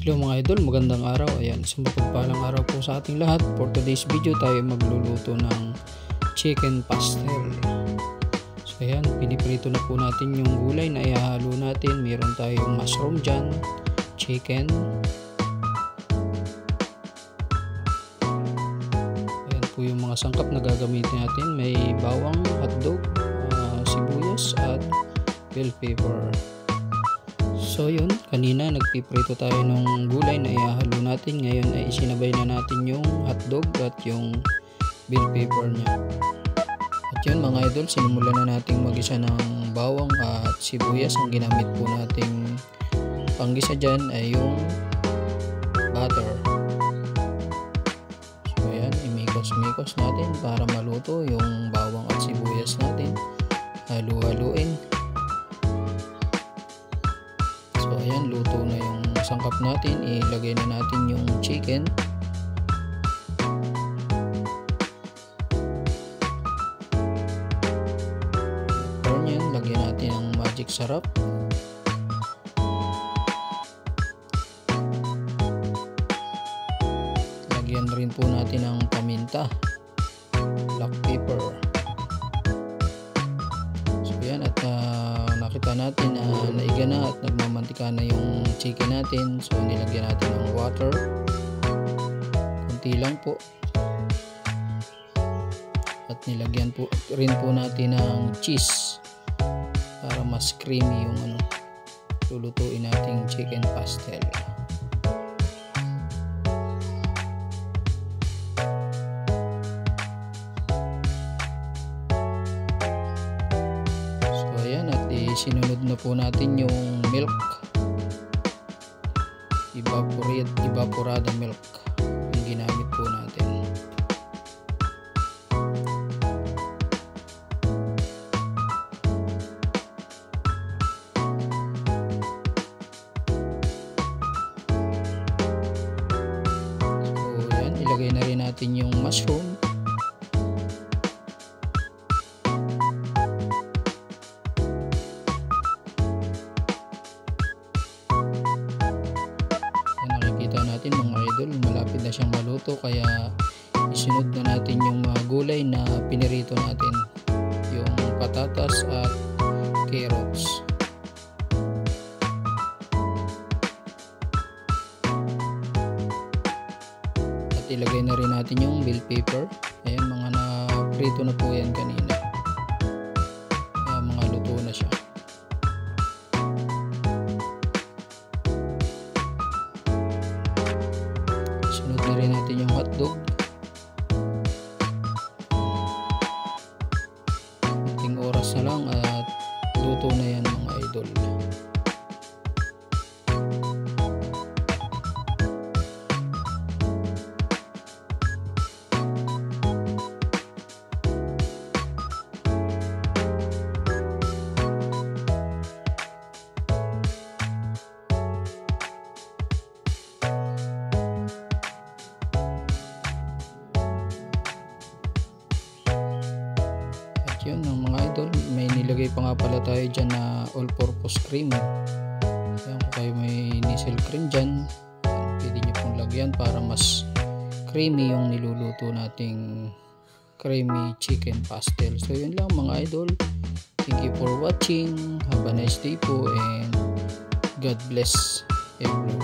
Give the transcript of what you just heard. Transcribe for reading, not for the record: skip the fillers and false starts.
Hello mga idol, magandang araw. Ayan, isang mapagpalang araw po sa ating lahat. For today's video tayo magluluto ng chicken pastel. So ayan, piniprito na po natin yung gulay na ihahalo natin. Meron tayong mushroom dyan, chicken. Ayan po yung mga sangkap na gagamitin natin. May bawang, hotdog, sibuyas at bell pepper. So yun, kanina nagpiprito tayo ng gulay na ihahalo natin. Ngayon ay isinabay na natin yung hotdog at yung bell pepper nya. At yun mga idol, sinimulan na natin magisa ng bawang at sibuyas. Ang ginamit po nating panggisa dyan ay yung butter. So ayan, imikos-mikos natin para maluto yung bawang at sibuyas natin. Halu-haluin. So ayan, luto na yung sangkap natin. Ilagay na natin yung chicken. After nyan, lagyan natin ang magic sarap. Lagyan rin po natin ang paminta, black pepper. So ayan, at nakita natin na naiga na at nagmamantika na yung chicken natin. So nilagyan natin ng water, kunti lang po, at nilagyan po rin po natin ng cheese para mas creamy yung lulutuin nating chicken pastel. Sinunod na po natin yung milk, evaporada milk yung ginamit po natin. So yan, ilagay na rin natin yung mushroom. Natin mga idol, malapit na siyang maluto, kaya isunod na natin yung mga gulay na pinirito natin, yung patatas at carrots. At ilagay na rin natin yung bell pepper. Ayan, mga na-prito na po yan kanina, kaya mga luto na siya. Sunod na rin natin yung hotdog. Ating oras na lang at luto na yan mga idol. Yun ng mga idol, may nilagay pa nga pala tayo dyan na all-purpose cream. Ayan, kung kayo may nisel cream dyan, pwede nyo pong lagyan para mas creamy yung niluluto nating creamy chicken pastel. So yun lang mga idol, thank you for watching, have a nice day po, and God bless everyone.